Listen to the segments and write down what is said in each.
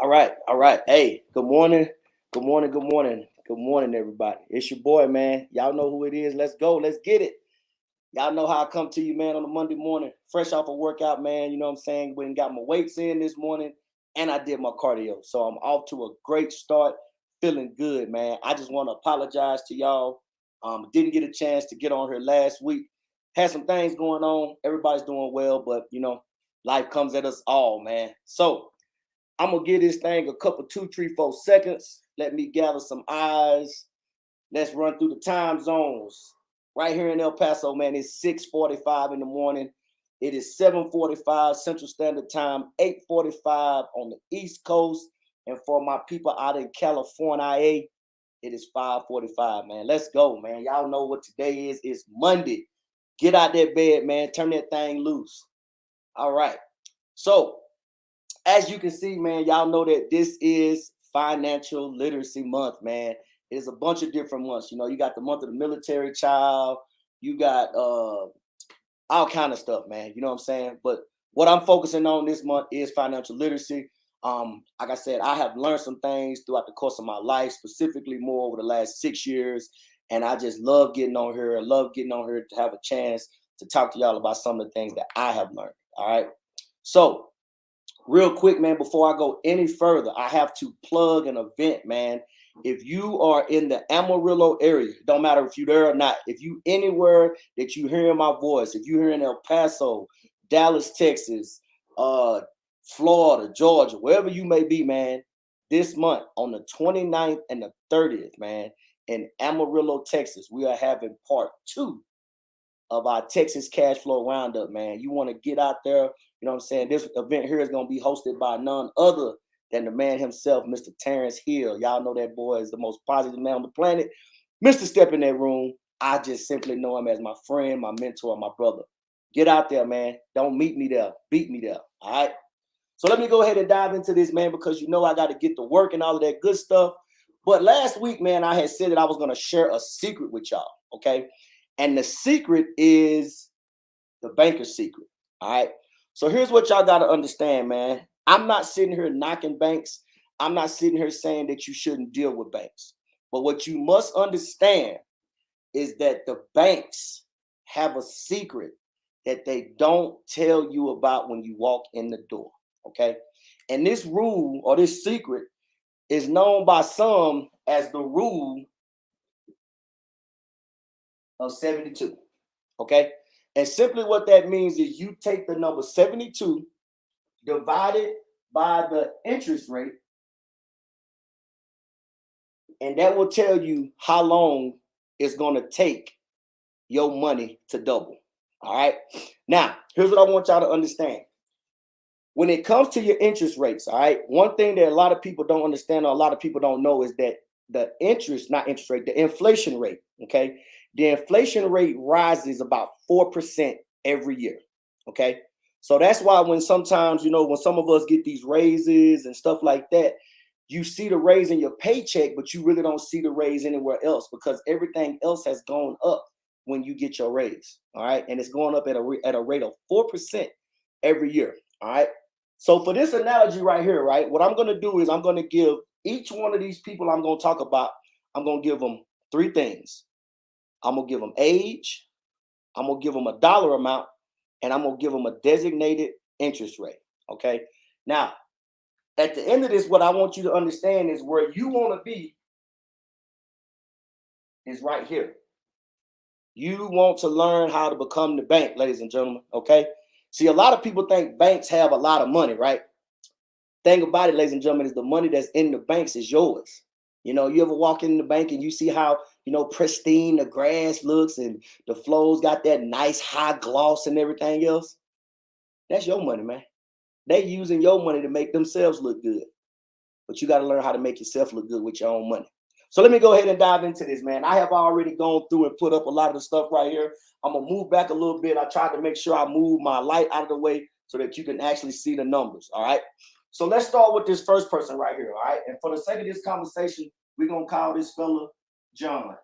All right, all right. Hey, good morning. Good morning, good morning. Good morning, everybody. It's your boy, man. Y'all know who it is. Let's go. Let's get it. Y'all know how I come to you, man, on a Monday morning, fresh off a workout, man. You know what I'm saying? Went and got my weights in this morning, and I did my cardio. So I'm off to a great start, feeling good, man. I just want to apologize to y'all. Didn't get a chance to get on here last week. Had some things going on. Everybody's doing well, but life comes at us all, man. So I'm gonna give this thing a couple, 2, 3, 4 seconds. Let me gather some eyes. Let's run through the time zones. Right here in El Paso, man, it's 6:45 in the morning. It is 7:45 Central Standard Time, 8:45 on the East Coast. And for my people out in California, it is 5:45, man. Let's go, man. Y'all know what today is. It's Monday. Get out that bed, man. Turn that thing loose. All right. So, as you can see, man, y'all know that this is Financial Literacy Month, man. It's a bunch of different months. You got the month of the military child. You got all kind of stuff, man. You know what I'm saying? But what I'm focusing on this month is financial literacy. Like I said, I have learned some things throughout the course of my life, specifically more over the last 6 years. And I just love getting on here. I love getting on here to have a chance to talk to y'all about some of the things that I have learned. All right. So, real quick, man, before I go any further, I have to plug an event, man. If you are in the Amarillo area, don't matter if you're there or not, if you anywhere that you hearing my voice, if you're here in El Paso, Dallas, Texas, Florida, Georgia, wherever you may be, man, this month on the 29th and the 30th, man, in Amarillo, Texas, we are having part 2 of our Texas Cash Flow Roundup, man. You want to get out there, you know what I'm saying? This event here is going to be hosted by none other than the man himself, Mr. Terrence Hill. Y'all know that boy is the most positive man on the planet. Mr. Step in that room, I just simply know him as my friend, my mentor, my brother. Get out there, man. Don't meet me there. Beat me there. All right? So let me go ahead and dive into this, man, because I got to get to work and all of that good stuff. But last week, man, I had said that I was going to share a secret with y'all, okay? And the secret is the banker's secret. All right. So here's what y'all got to understand, man. I'm not sitting here knocking banks. I'm not sitting here saying that you shouldn't deal with banks. But what you must understand is that the banks have a secret that they don't tell you about when you walk in the door. Okay. And this rule or this secret is known by some as the rule of 72. Okay. And simply what that means is you take the number 72 divided by the interest rate, and that will tell you how long it's going to take your money to double. All right. Now, here's what I want y'all to understand. When it comes to your interest rates, all right, one thing that a lot of people don't understand or a lot of people don't know is that the inflation rate, okay, the inflation rate rises about 4% every year, okay? So that's why when sometimes, when some of us get these raises and stuff like that, you see the raise in your paycheck, but you really don't see the raise anywhere else because everything else has gone up when you get your raise, all right? And it's going up at a rate of 4% every year, all right? So for this analogy right here, right, what I'm going to do is I'm going to give each one of these people I'm going to talk about, I'm going to give them 3 things. I'm going to give them age, I'm going to give them a dollar amount, and I'm going to give them a designated interest rate, okay? Now, at the end of this, what I want you to understand is where you want to be is right here. You want to learn how to become the bank, ladies and gentlemen, okay? See, a lot of people think banks have a lot of money, right? Thing about it, ladies and gentlemen, is the money that's in the banks is yours. You ever walk in the bank and you see how, pristine the grass looks and the flows got that nice high gloss and everything else? That's your money, man. They using your money to make themselves look good. But you got to learn how to make yourself look good with your own money. So let me go ahead and dive into this, man. I have already gone through and put up a lot of the stuff right here. I'm going to move back a little bit. I tried to make sure I move my light out of the way so that you can actually see the numbers, all right? So let's start with this first person right here, all right? And for the sake of this conversation, we're going to call this fella John,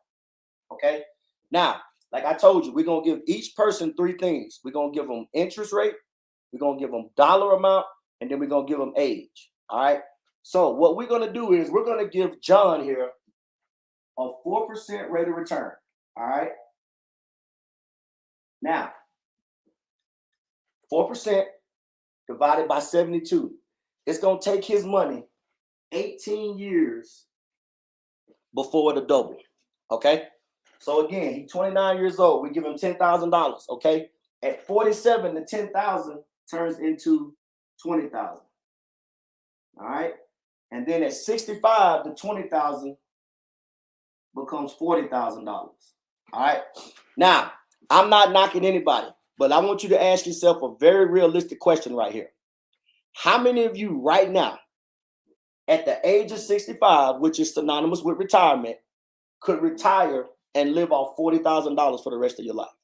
okay? Now, like I told you, we're going to give each person 3 things. We're going to give them interest rate, we're going to give them dollar amount, and then we're going to give them age, all right? So what we're going to do is we're going to give John here a 4% rate of return. All right. Now, 4% divided by 72. It's going to take his money 18 years before the double. Okay. So again, he's 29 years old. We give him $10,000. Okay. At 47, the 10,000 turns into 20,000. All right. And then at 65, the 20,000 becomes $40,000. All right. Now, I'm not knocking anybody, but I want you to ask yourself a very realistic question right here. How many of you right now, at the age of 65, which is synonymous with retirement, could retire and live off $40,000 for the rest of your life?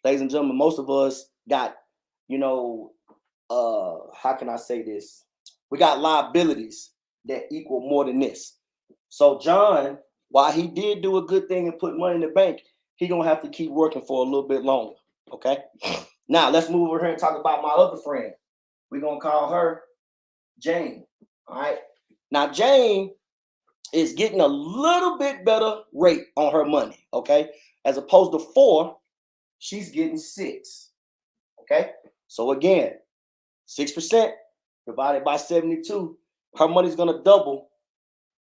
Ladies and gentlemen, most of us got, how can I say this? We got liabilities that equal more than this. So John, while he did do a good thing and put money in the bank, he gonna have to keep working for a little bit longer. Okay. Now let's move over here and talk about my other friend. We're gonna call her Jane. All right. Now Jane is getting a little bit better rate on her money. Okay. As opposed to 4, she's getting 6. Okay. So again, 6% divided by 72, her money's gonna double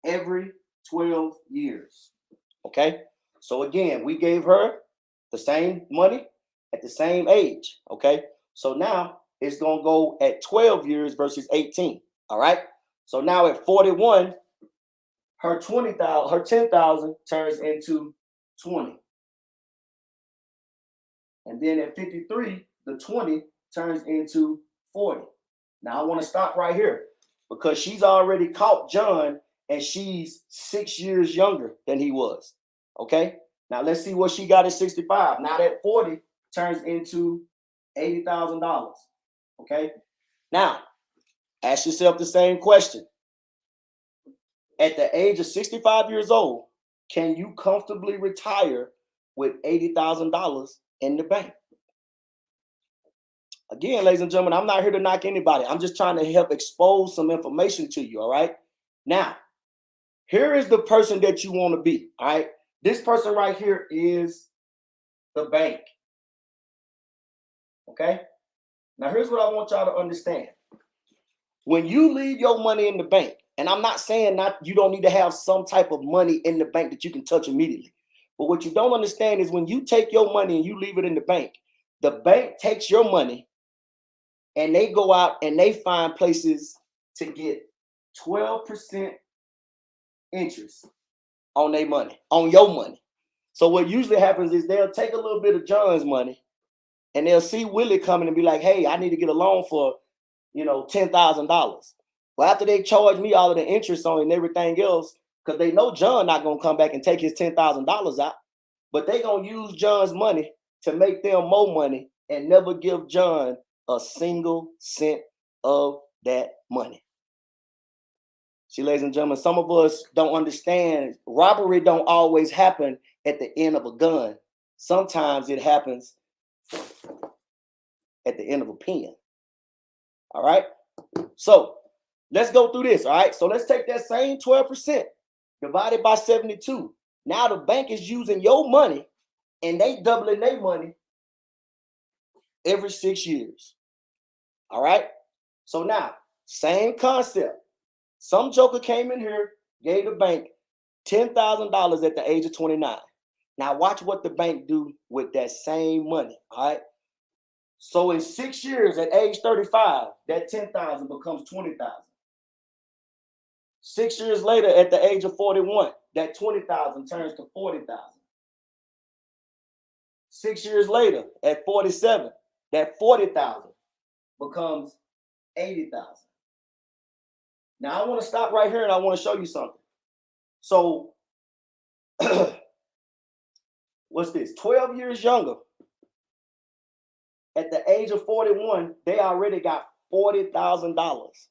every 12 years. Okay. So again, we gave her the same money at the same age. Okay. So now it's going to go at 12 years versus 18. All right. So now at 41, her 10,000 turns into 20. And then at 53, the 20 turns into 40. Now I want to stop right here because she's already caught John and she's 6 years younger than he was. Okay. Now let's see what she got at 65. Now that 40 turns into $80,000. Okay. Now ask yourself the same question. At the age of 65 years old, can you comfortably retire with $80,000 in the bank? Again, ladies and gentlemen, I'm not here to knock anybody. I'm just trying to help expose some information to you. All right. Now, here is the person that you want to be. All right. This person right here is the bank. Okay. Now, here's what I want y'all to understand. When you leave your money in the bank, and I'm not saying you don't need to have some type of money in the bank that you can touch immediately. But what you don't understand is when you take your money and you leave it in the bank takes your money and they go out and they find places to get 12% interest on their money, on your money. So what usually happens is they'll take a little bit of John's money and they'll see Willie coming and be like, hey, I need to get a loan for, $10,000. Well, after they charge me all of the interest on it and everything else, because they know John not going to come back and take his $10,000 out, but they going to use John's money to make them more money and never give John a single cent of that money. See, ladies and gentlemen, some of us don't understand robbery don't always happen at the end of a gun. Sometimes it happens at the end of a pen. All right. So let's go through this. All right. So let's take that same 12% divided by 72. Now the bank is using your money and they doubling their money every 6 years. All right. So now, same concept. Some joker came in here, gave the bank $10,000 at the age of 29. Now watch what the bank do with that same money. All right. So in 6 years at age 35, that 10,000 becomes 20,000. 6 years later at the age of 41, that 20,000 turns to 40,000. 6 years later at 47, that 40,000 becomes 80,000. Now I want to stop right here and I want to show you something. So what's this? 12 years younger. At the age of 41, they already got $40,000.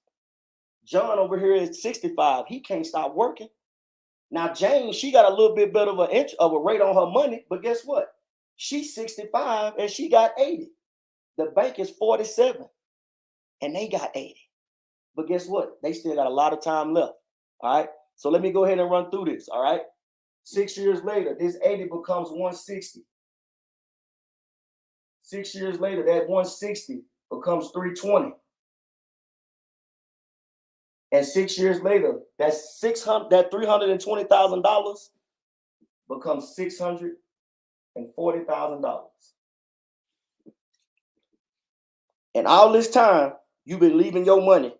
John over here is 65. He can't stop working. Now Jane, she got a little bit better of a rate on her money, but guess what? She's 65 and she got 80. The bank is 47 and they got 80. But guess what? They still got a lot of time left. All right. So let me go ahead and run through this. All right. 6 years later, this 80 becomes 160. 6 years later, that 160 becomes 320. And 6 years later, that $320,000 becomes $640,000. And all this time, you've been leaving your money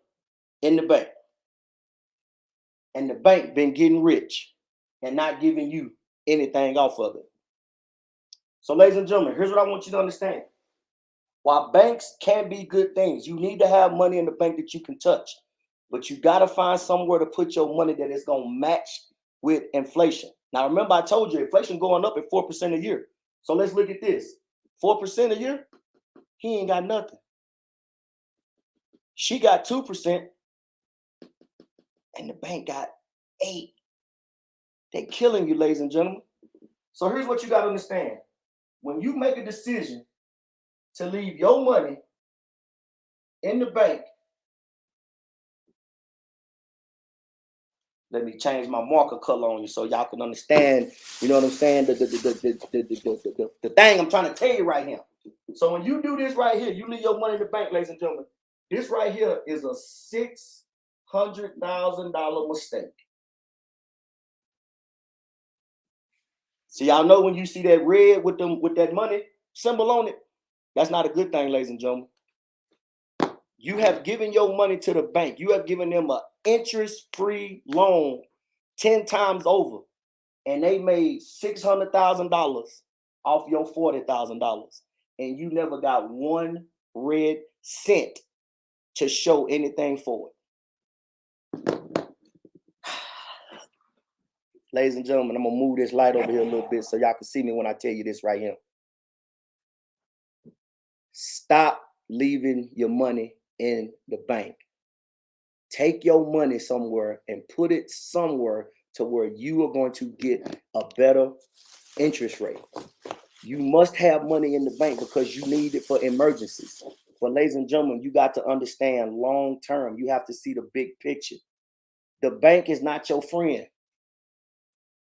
in the bank. And the bank been getting rich and not giving you anything off of it. So, ladies and gentlemen, here's what I want you to understand. While banks can be good things, you need to have money in the bank that you can touch. But you got to find somewhere to put your money that is going to match with inflation. Now, remember, I told you inflation going up at 4% a year. So let's look at this. 4% a year, he ain't got nothing. She got 2%, and the bank got 8%. They're killing you, ladies and gentlemen. So here's what you got to understand. When you make a decision to leave your money in the bank, let me change my marker color on you so y'all can understand, you know what I'm saying, the thing I'm trying to tell you right here. So when you do this right here, you leave your money in the bank, ladies and gentlemen, this right here is a $600,000 mistake. So y'all know when you see that red with that money symbol on it, that's not a good thing, ladies and gentlemen. You have given your money to the bank. You have given them an interest-free loan 10 times over, and they made $600,000 off your $40,000, and you never got one red cent to show anything for it. Ladies and gentlemen, I'm gonna move this light over here a little bit so y'all can see me when I tell you this right here. Stop leaving your money in the bank. Take your money somewhere and put it somewhere to where you are going to get a better interest rate. You must have money in the bank because you need it for emergencies. But ladies and gentlemen, you got to understand long term. You have to see the big picture. The bank is not your friend.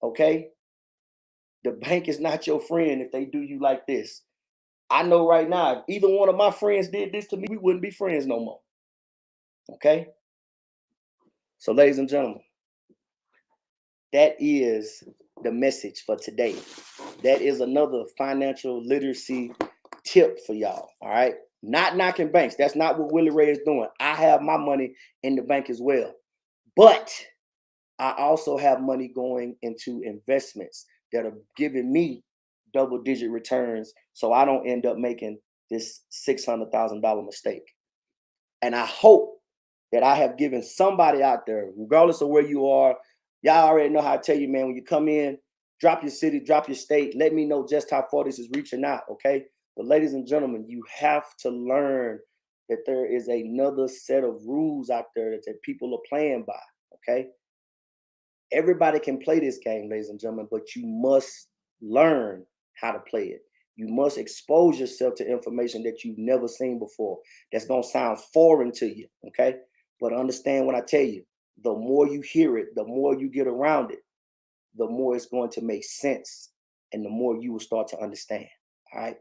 Okay? The bank is not your friend if they do you like this. I know right now, if either one of my friends did this to me, we wouldn't be friends no more. Okay? So, ladies and gentlemen, that is the message for today. That is another financial literacy tip for y'all. All right? Not knocking banks. That's not what Willie Ray is doing. I have my money in the bank as well. But I also have money going into investments that are giving me double-digit returns so I don't end up making this $600,000 mistake. And I hope that I have given somebody out there, regardless of where you are, y'all already know how I tell you, man, when you come in, drop your city, drop your state, let me know just how far this is reaching out, okay? But ladies and gentlemen, you have to learn that there is another set of rules out there that people are playing by, okay? Everybody can play this game, ladies and gentlemen, but you must learn how to play it. You must expose yourself to information that you've never seen before. That's going to sound foreign to you, okay? But understand what I tell you. The more you hear it, the more you get around it, the more it's going to make sense and the more you will start to understand, all right?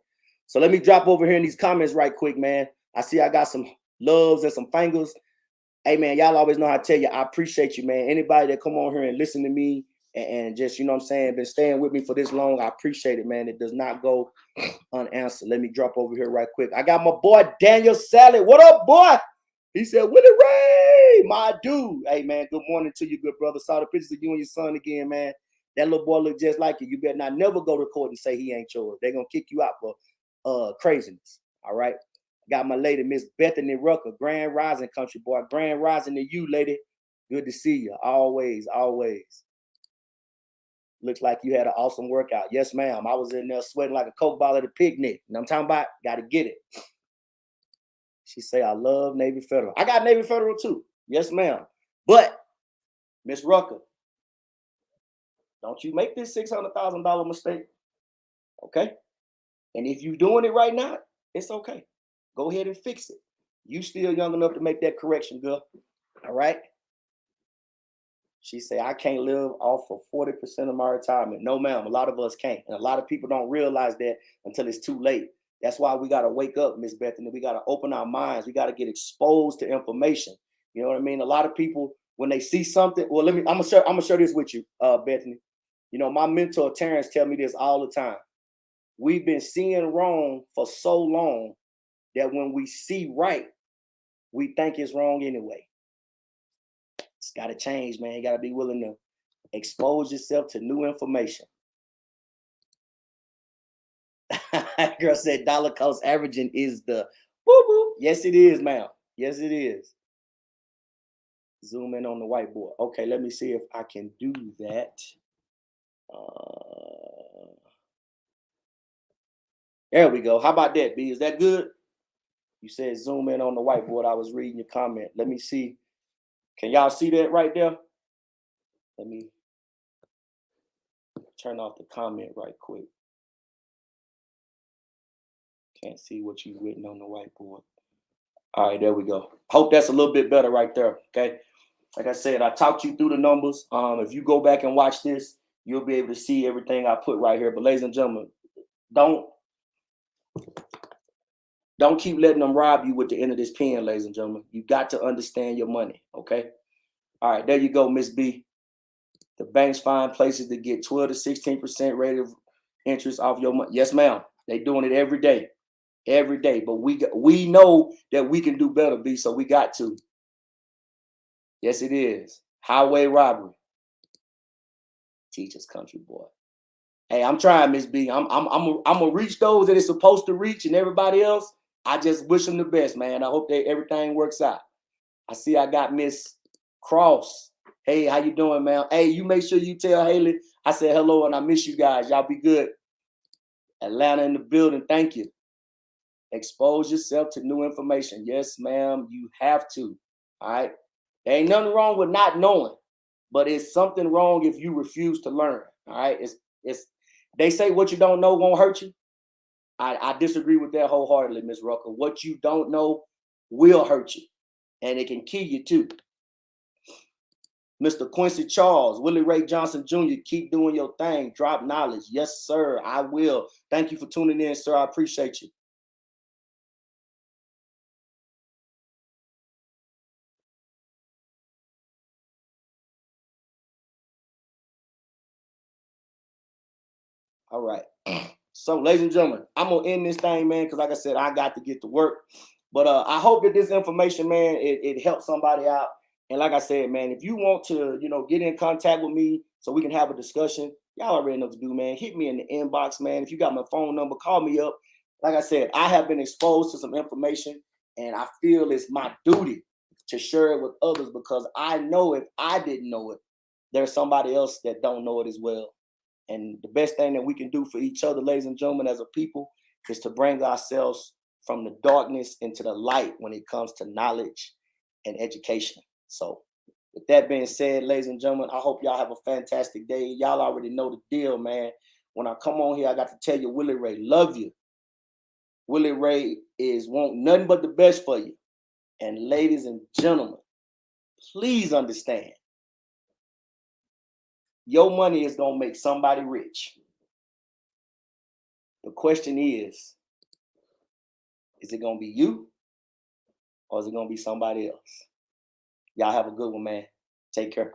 So let me drop over here in these comments right quick, man. I see I got some loves and some fingers. Hey, man, y'all always know how to tell you. I appreciate you, man. Anybody that come on here and listen to me and just, you know what I'm saying, been staying with me for this long, I appreciate it, man. It does not go unanswered. Let me drop over here right quick. I got my boy, Daniel Sally. What up, boy? He said, Willie Ray, my dude. Hey, man, good morning to you, good brother. Saw the pictures of you and your son again, man. That little boy look just like you. You better not never go to court and say he ain't yours. They're going to kick you out for craziness, all right? Got my lady, Miss Bethany Rucker, Grand Rising country boy. Grand Rising to you, lady. Good to see you. Always, always. Looks like you had an awesome workout. Yes, ma'am. I was in there sweating like a Coke ball at a picnic. You know what I'm talking about? Got to get it. She say, I love Navy Federal. I got Navy Federal too. Yes, ma'am. But, Miss Rucker, don't you make this $600,000 mistake. Okay? And if you're doing it right now, it's okay. Go ahead and fix it. You still young enough to make that correction, girl. All right. She said, I can't live off of 40% of my retirement. No, ma'am. A lot of us can't. And a lot of people don't realize that until it's too late. That's why we got to wake up, Miss Bethany. We got to open our minds. We got to get exposed to information. You know what I mean? A lot of people, when they see something, well, I'm gonna share this with you, Bethany. You know, my mentor Terrence tell me this all the time. We've been seeing wrong for so long that when we see right, we think it's wrong anyway. It's got to change, man. You got to be willing to expose yourself to new information. Girl said dollar cost averaging is the woo-woo. Yes, it is, ma'am. Yes, it is. Zoom in on the whiteboard. Okay, let me see if I can do that. There we go. How about that, B? Is that good? You said zoom in on the whiteboard. I was reading your comment. Let me see. Can y'all see that right there? Let me turn off the comment right quick. Can't see what you've written on the whiteboard. All right, there we go. Hope that's a little bit better right there, okay? Like I said, I talked you through the numbers. If you go back and watch this, you'll be able to see everything I put right here. But ladies and gentlemen, don't keep letting them rob you with the end of this pen, ladies and gentlemen. You got to understand your money, okay? All right, there you go, Miss B. The banks find places to get 12 to 16% rate of interest off your money. Yes, ma'am. They doing it every day. Every day. But we know that we can do better, B, so we got to. Yes, it is. Highway robbery. Teach us, country boy. Hey, I'm trying, Miss B. I'm gonna reach those that it's supposed to reach, and everybody else, I just wish them the best, man. I hope that everything works out. I see I got Miss Cross. Hey, how you doing, man? Hey, you make sure you tell Haley I said hello and I miss you guys. Y'all be good. Atlanta in the building. Thank you. Expose yourself to new information. Yes, ma'am. You have to. All right. There ain't nothing wrong with not knowing, but it's something wrong if you refuse to learn. All right. It's they say what you don't know won't hurt you. I disagree with that wholeheartedly, Miss Rucker. What you don't know will hurt you, and it can kill you too. Mr. Quincy Charles, Willie Ray Johnson Jr., keep doing your thing. Drop knowledge. Yes, sir. I will. Thank you for tuning in, sir. I appreciate you. All right. So, ladies and gentlemen, I'm gonna end this thing, man, because like I said, I got to get to work. But I hope that this information, man, it helps somebody out. And like I said, man, if you want to, get in contact with me so we can have a discussion, y'all already know what to do, man. Hit me in the inbox, man. If you got my phone number, call me up. Like I said, I have been exposed to some information, and I feel it's my duty to share it with others because I know if I didn't know it, there's somebody else that don't know it as well. And the best thing that we can do for each other, ladies and gentlemen, as a people, is to bring ourselves from the darkness into the light when it comes to knowledge and education. So with that being said, ladies and gentlemen, I hope y'all have a fantastic day. Y'all already know the deal, man. When I come on here, I got to tell you, Willie Ray, love you. Willie Ray is want nothing but the best for you. And ladies and gentlemen, please understand, your money is going to make somebody rich. The question is it going to be you or is it going to be somebody else? Y'all have a good one, man. Take care.